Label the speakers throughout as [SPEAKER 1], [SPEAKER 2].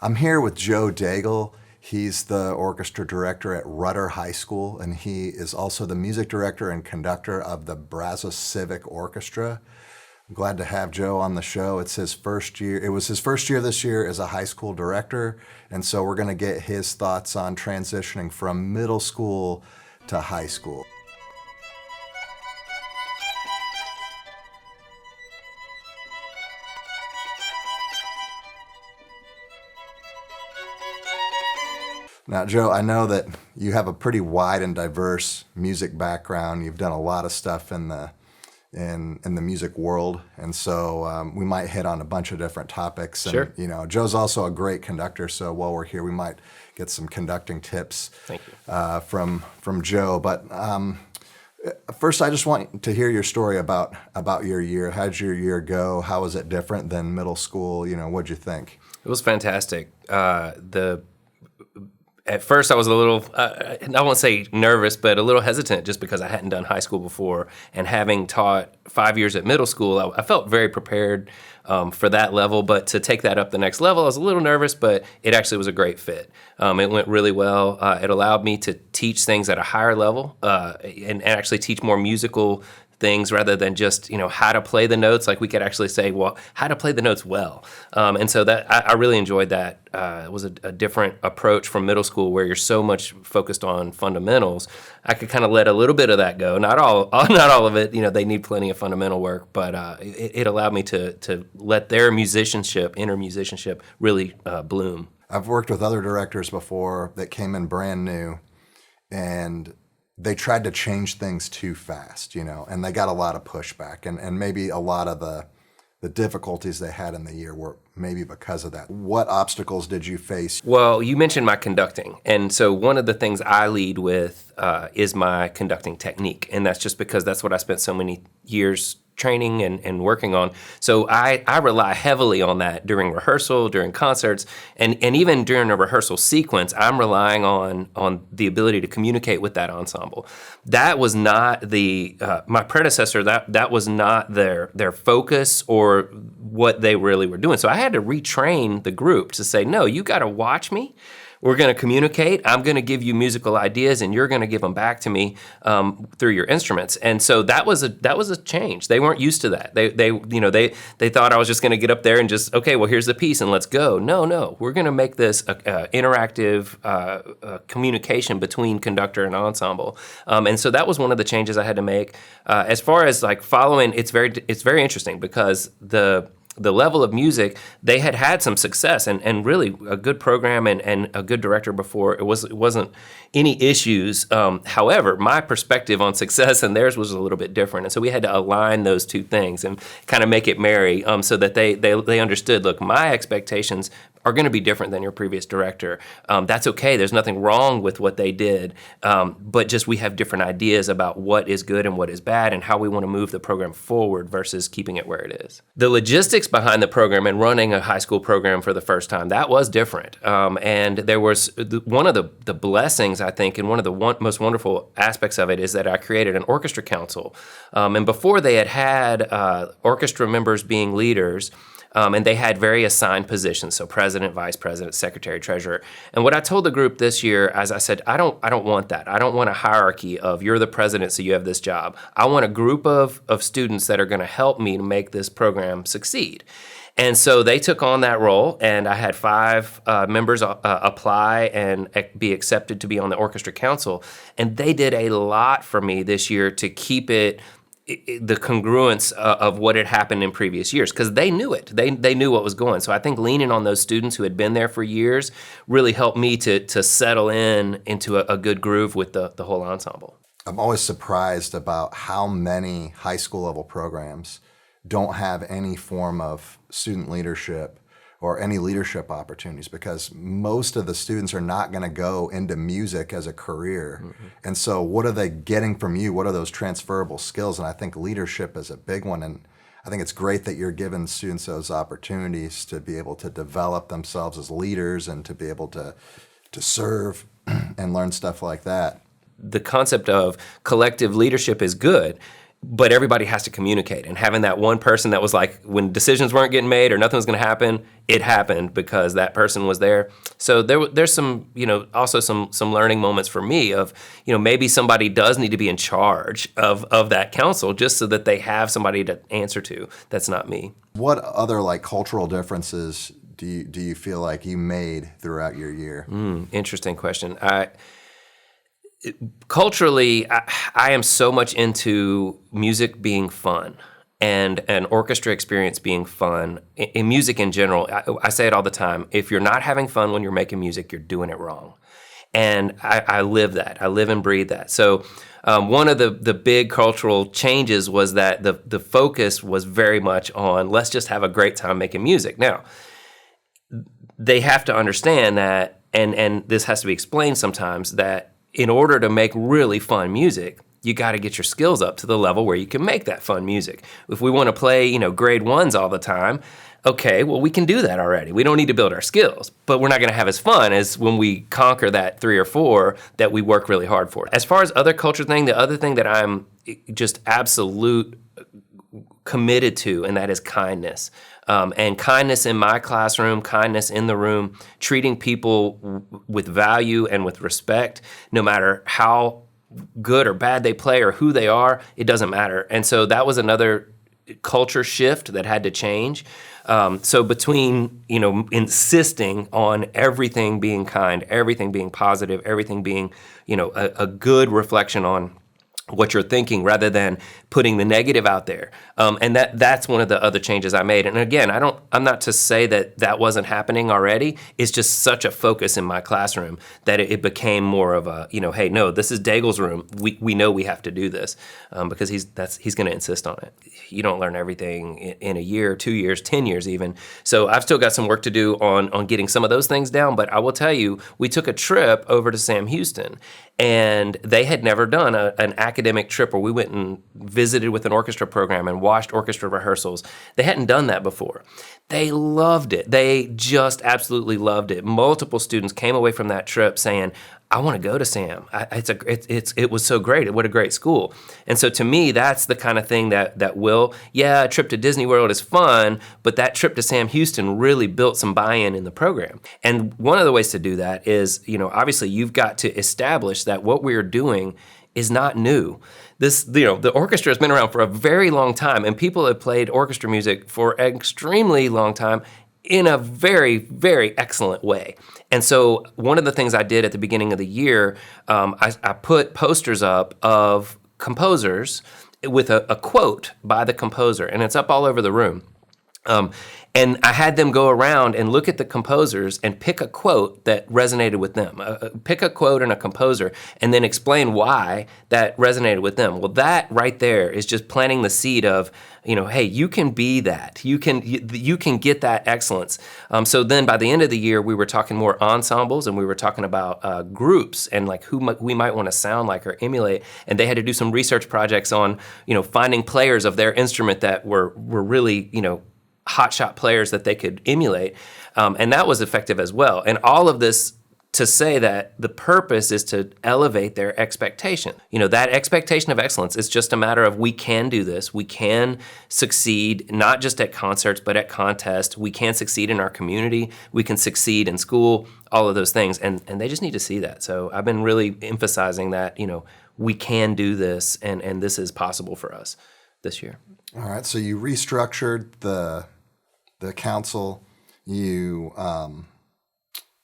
[SPEAKER 1] I'm here with Joe Daigle. He's the orchestra director at Rudder High School, and he is also the music director and conductor of the Brazos Civic Orchestra. I'm glad to have Joe on the show. It's his first year. It was his first year this year as a high school director, and so we're going to get his thoughts on transitioning from middle school to high school. Now, Joe, I know that you have a pretty wide and diverse music background. You've done a lot of stuff in the music world, and so we might hit on a bunch of different topics. And,
[SPEAKER 2] Sure.
[SPEAKER 1] You know, Joe's also a great conductor, so while we're here, we might get some conducting tips.
[SPEAKER 2] Thank you.
[SPEAKER 1] From Joe. But first, I just want to hear your story about your year. How did your year go? How was it different than middle school? You know, what'd you think?
[SPEAKER 2] It was fantastic. At first, I was a little, I won't say nervous, but a little hesitant just because I hadn't done high school before. And having taught 5 years at middle school, I felt very prepared for that level. But to take that up the next level, I was a little nervous, but it actually was a great fit. It went really well. It allowed me to teach things at a higher level and actually teach more musical things rather than just, you know, how to play the notes. Like we could actually say, well, how to play the notes well. And so that I really enjoyed that. It was a different approach from middle school where you're so much focused on fundamentals. I could kind of let a little bit of that go. Not all of it. You know, they need plenty of fundamental work, but it allowed me to let their inner musicianship really bloom.
[SPEAKER 1] I've worked with other directors before that came in brand new, and they tried to change things too fast, you know, and they got a lot of pushback, and maybe a lot of the difficulties they had in the year were maybe because of that. What obstacles did you face?
[SPEAKER 2] Well, you mentioned my conducting, and so one of the things I lead with is my conducting technique, and that's just because that's what I spent so many years training and working on. So I rely heavily on that during rehearsal, during concerts, and even during a rehearsal sequence. I'm relying on the ability to communicate with that ensemble. That was not my predecessor. That was not their focus or what they really were doing. So I had to retrain the group to say, no, you got to watch me. We're going to communicate. I'm going to give you musical ideas, and you're going to give them back to me through your instruments. And so that was a change. They weren't used to that. They thought I was just going to get up there and just, okay, well, here's the piece and let's go. No, we're going to make this interactive communication between conductor and ensemble. And so that was one of the changes I had to make. As far as like following, it's very interesting because the level of music, they had some success and really a good program and a good director before. It wasn't any issues. However, my perspective on success and theirs was a little bit different. And so we had to align those two things and kind of make it marry so that they understood, look, my expectations are going to be different than your previous director. That's okay. There's nothing wrong with what they did, but just we have different ideas about what is good and what is bad and how we want to move the program forward versus keeping it where it is. The logistics behind the program and running a high school program for the first time, that was different. And there was one of the blessings, I think, and one of the most wonderful aspects of it is that I created an orchestra council. And before they had orchestra members being leaders, and they had very assigned positions, so president, vice president, secretary, treasurer. And what I told the group this year, as I said, I don't want that. I don't want a hierarchy of you're the president, so you have this job. I want a group of students that are going to help me to make this program succeed. And so they took on that role, and I had 5 members apply and be accepted to be on the orchestra council. And they did a lot for me this year to keep it the congruence of what had happened in previous years, because they knew it. They knew what was going. So I think leaning on those students who had been there for years really helped me to settle into a good groove with the whole ensemble.
[SPEAKER 1] I'm always surprised about how many high school level programs don't have any form of student leadership or any leadership opportunities, because most of the students are not going to go into music as a career. Mm-hmm. And so what are they getting from you? What are those transferable skills? And I think leadership is a big one. And I think it's great that you're giving students those opportunities to be able to develop themselves as leaders and to be able to serve and learn stuff like that.
[SPEAKER 2] The concept of collective leadership is good. but everybody has to communicate. And having that one person that was like, when decisions weren't getting made or nothing was going to happen, it happened because that person was there. So there's some, also some learning moments for me of, maybe somebody does need to be in charge of that council just so that they have somebody to answer to. That's not me.
[SPEAKER 1] What other cultural differences do you feel like you made throughout your year?
[SPEAKER 2] Interesting question. Culturally, I am so much into music being fun and an orchestra experience being fun. In music in general, I say it all the time. If you're not having fun when you're making music, you're doing it wrong. And I live that. I live and breathe that. So one of the big cultural changes was that the focus was very much on let's just have a great time making music. Now, they have to understand that, and this has to be explained sometimes, that in order to make really fun music, you got to get your skills up to the level where you can make that fun music. If we want to play, grade ones all the time, okay, well, we can do that already. We don't need to build our skills, but we're not going to have as fun as when we conquer that 3 or 4 that we work really hard for. As far as other culture thing, the other thing that I'm just absolute committed to, and that is kindness. And kindness in my classroom, kindness in the room, treating people with value and with respect, no matter how good or bad they play or who they are, it doesn't matter. And so that was another culture shift that had to change. So between, insisting on everything being kind, everything being positive, everything being, a good reflection on what you're thinking rather than putting the negative out there. And that's one of the other changes I made. And again, I'm not to say that wasn't happening already. It's just such a focus in my classroom that it became more of a, hey, no, this is Daigle's room. We know we have to do this because he's going to insist on it. You don't learn everything in a year, 2 years, 10 years even. So I've still got some work to do on getting some of those things down. But I will tell you, we took a trip over to Sam Houston, and they had never done an academic trip where we went and visited with an orchestra program and watched orchestra rehearsals. They hadn't done that before. They loved it. They just absolutely loved it. Multiple students came away from that trip saying, I want to go to Sam. It was so great. What a great school. And so to me, that's the kind of thing that a trip to Disney World is fun, but that trip to Sam Houston really built some buy-in in the program. And one of the ways to do that is, obviously you've got to establish that what we're doing is not new. The orchestra has been around for a very long time, and people have played orchestra music for an extremely long time in a very, very excellent way. And so one of the things I did at the beginning of the year, I put posters up of composers with a quote by the composer, and it's up all over the room. And I had them go around and look at the composers and pick a quote that resonated with them. Pick a quote and a composer and then explain why that resonated with them. Well, that right there is just planting the seed of, hey, you can be that. You can get that excellence. So then by the end of the year, we were talking more ensembles, and we were talking about groups and who we might want to sound like or emulate. And they had to do some research projects on, finding players of their instrument that were really, hotshot players that they could emulate, and that was effective as well. And all of this to say that the purpose is to elevate their expectation. That expectation of excellence is just a matter of we can do this, we can succeed not just at concerts but at contests, we can succeed in our community, we can succeed in school, all of those things, and they just need to see that. So I've been really emphasizing that, we can do this and this is possible for us this year.
[SPEAKER 1] All right, so you restructured the council. You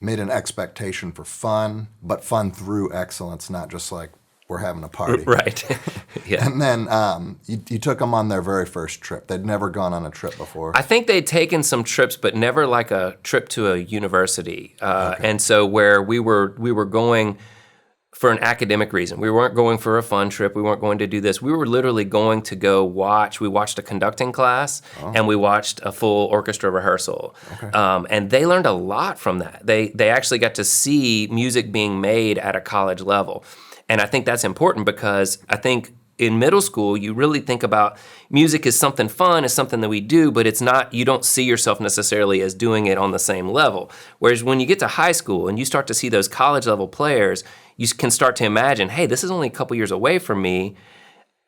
[SPEAKER 1] made an expectation for fun, but fun through excellence, not just like we're having a party.
[SPEAKER 2] Right. Yeah.
[SPEAKER 1] And then you took them on their very first trip. They'd never gone on a trip before.
[SPEAKER 2] I think they'd taken some trips, but never like a trip to a university. Okay. And so where we were going for an academic reason. We weren't going for a fun trip. We weren't going to do this. We were literally going to go watch. We watched a conducting class, and we watched a full orchestra rehearsal. Okay. And they learned a lot from that. They actually got to see music being made at a college level. And I think that's important because I think in middle school, you really think about music as something fun, as something that we do, but it's not, you don't see yourself necessarily as doing it on the same level. Whereas when you get to high school and you start to see those college level players, you can start to imagine, hey, this is only a couple years away from me.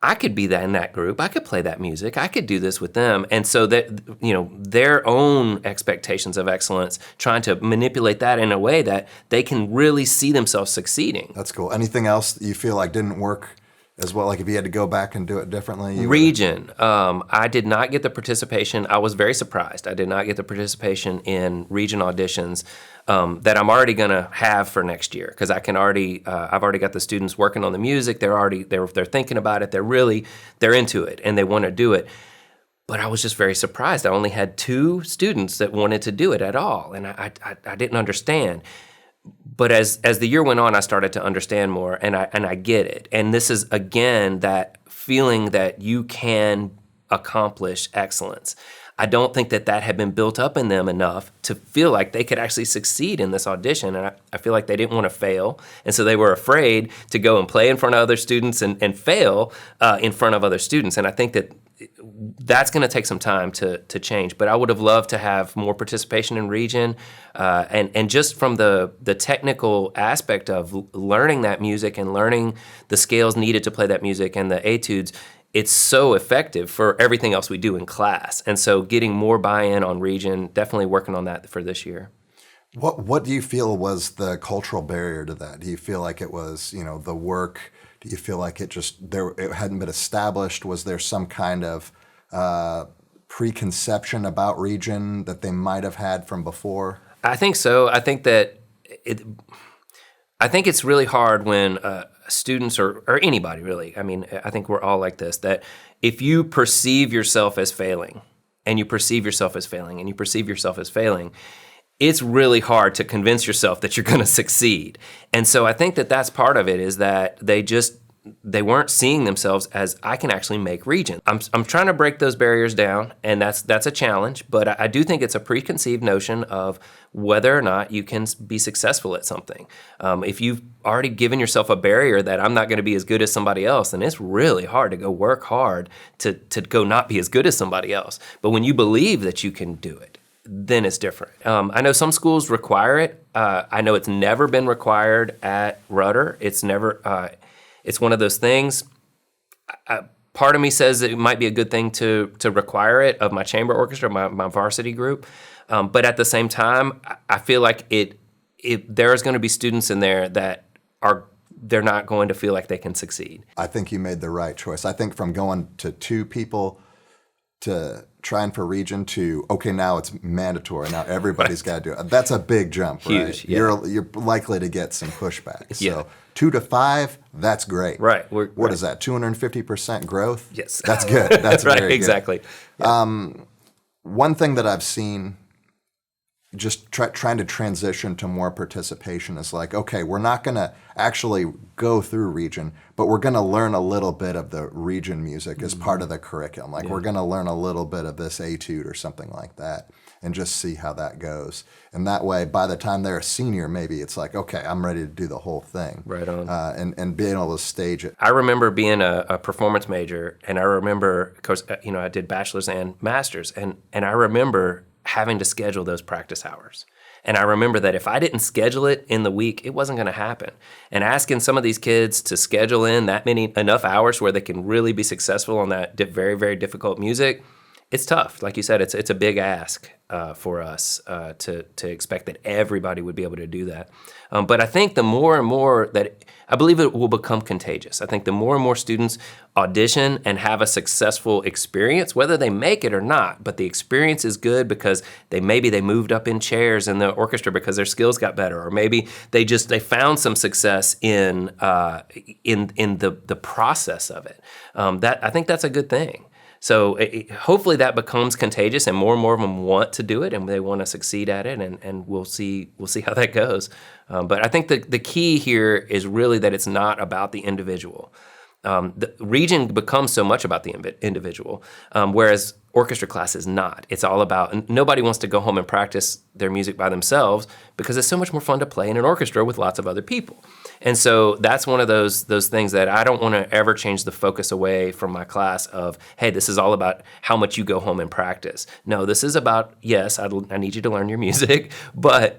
[SPEAKER 2] I could be that in that group. I could play that music. I could do this with them. And so that, their own expectations of excellence, trying to manipulate that in a way that they can really see themselves succeeding.
[SPEAKER 1] That's cool. Anything else you feel like didn't work as well? Like if you had to go back and do it differently?
[SPEAKER 2] Region. I did not get the participation. I was very surprised. I did not get the participation in region auditions that I'm already going to have for next year, because I've already got the students working on the music. They're thinking about it. They're into it and they want to do it. But I was just very surprised. I only had 2 students that wanted to do it at all, and I didn't understand. But as the year went on, I started to understand more, and I get it. And this is, again, that feeling that you can accomplish excellence. I don't think that had been built up in them enough to feel like they could actually succeed in this audition. And I feel like they didn't want to fail. And so they were afraid to go and play in front of other students and fail in front of other students. And I think that's going to take some time to change. But I would have loved to have more participation in region, and just from the technical aspect of learning that music and learning the scales needed to play that music and the etudes. It's so effective for everything else we do in class. And so getting more buy-in on region, definitely working on that for this year.
[SPEAKER 1] What do you feel was the cultural barrier to that? Do you feel like it was, the work? Do you feel like it hadn't been established? Was there some kind of preconception about region that they might have had from before?
[SPEAKER 2] I think so. I think it's really hard when students or anybody really, I think we're all like this, that if you perceive yourself as failing, and you perceive yourself as failing, and you perceive yourself as failing, it's really hard to convince yourself that you're going to succeed. And so I think that's part of it, is that they weren't seeing themselves as, I can actually make region. I'm trying to break those barriers down, and that's a challenge, but I do think it's a preconceived notion of whether or not you can be successful at something. If you've already given yourself a barrier that I'm not going to be as good as somebody else, then it's really hard to go work hard to go not be as good as somebody else. But when you believe that you can do it, then it's different. I know some schools require it. I know it's never been required at Rudder. It's never. It's one of those things. Part of me says it might be a good thing to require it of my chamber orchestra, my varsity group. But at the same time, I feel like there's going to be students in there that they're not going to feel like they can succeed.
[SPEAKER 1] I think you made the right choice. I think from going to 2 people to trying for region to, okay, now it's mandatory. Now everybody's got to do it. That's a big jump, right?
[SPEAKER 2] Huge, yeah.
[SPEAKER 1] You're likely to get some pushback.
[SPEAKER 2] Yeah.
[SPEAKER 1] So 2 to 5, that's great.
[SPEAKER 2] Right.
[SPEAKER 1] What is that, 250% growth?
[SPEAKER 2] Yes.
[SPEAKER 1] That's good. That's
[SPEAKER 2] right,
[SPEAKER 1] very
[SPEAKER 2] exactly.
[SPEAKER 1] good.
[SPEAKER 2] Yeah.
[SPEAKER 1] One thing that I've seen just trying to transition to more participation is like, okay, we're not going to actually go through region, but we're going to learn a little bit of the region music as part of the curriculum. Like we're going to learn a little bit of this etude or something like that and just see how that goes. And that way, by the time they're a senior, maybe it's like, okay, I'm ready to do the whole thing.
[SPEAKER 2] Right on.
[SPEAKER 1] And being able to stage it.
[SPEAKER 2] I remember being a performance major, and I remember, of course, I did bachelor's and master's, and I remember having to schedule those practice hours. And I remember that if I didn't schedule it in the week, it wasn't going to happen. And asking some of these kids to schedule in enough hours where they can really be successful on that very, very difficult music, it's tough. Like you said, it's a big ask for us to expect that everybody would be able to do that. But I think the more and more I believe it will become contagious. I think the more and more students audition and have a successful experience, whether they make it or not, but the experience is good because they moved up in chairs in the orchestra because their skills got better, or maybe they found some success in the process of it. I think that's a good thing. So hopefully that becomes contagious, and more of them want to do it, and they want to succeed at it, and we'll see how that goes. But I think the key here is really that it's not about the individual. The region becomes so much about the individual, whereas orchestra class is not. It's all about, nobody wants to go home and practice their music by themselves because it's so much more fun to play in an orchestra with lots of other people. And so that's one of those things that I don't want to ever change the focus away from my class of, hey, this is all about how much you go home and practice. No, this is about, yes, I need you to learn your music, but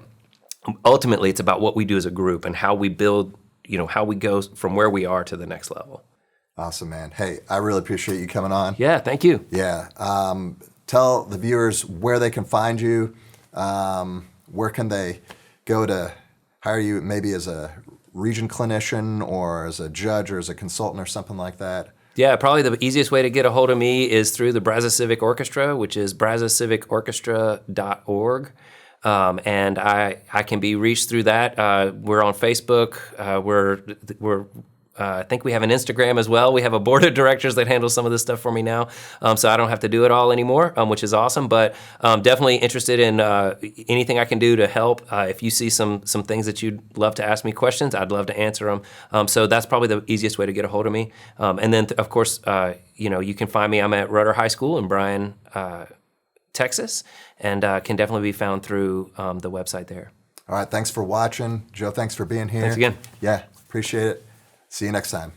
[SPEAKER 2] ultimately it's about what we do as a group and how we build, how we go from where we are to the next level.
[SPEAKER 1] Awesome, man. Hey, I really appreciate you coming on.
[SPEAKER 2] Yeah, thank you.
[SPEAKER 1] Yeah. Tell the viewers where they can find you. Where can they go to hire you, maybe as a region clinician or as a judge or as a consultant or something like that?
[SPEAKER 2] Yeah, probably the easiest way to get a hold of me is through the Brazos Civic Orchestra, which is brazoscivicorchestra.org. And I can be reached through that. We're on Facebook. I think we have an Instagram as well. We have a board of directors that handles some of this stuff for me now, so I don't have to do it all anymore, which is awesome. But definitely interested in anything I can do to help. If you see some things that you'd love to ask me questions, I'd love to answer them. So that's probably the easiest way to get a hold of me. And then, of course, you can find me. I'm at Rudder High School in Bryan, Texas, and can definitely be found through the website there.
[SPEAKER 1] All right. Thanks for watching. Joe, thanks for being here.
[SPEAKER 2] Thanks again.
[SPEAKER 1] Yeah, appreciate it. See you next time.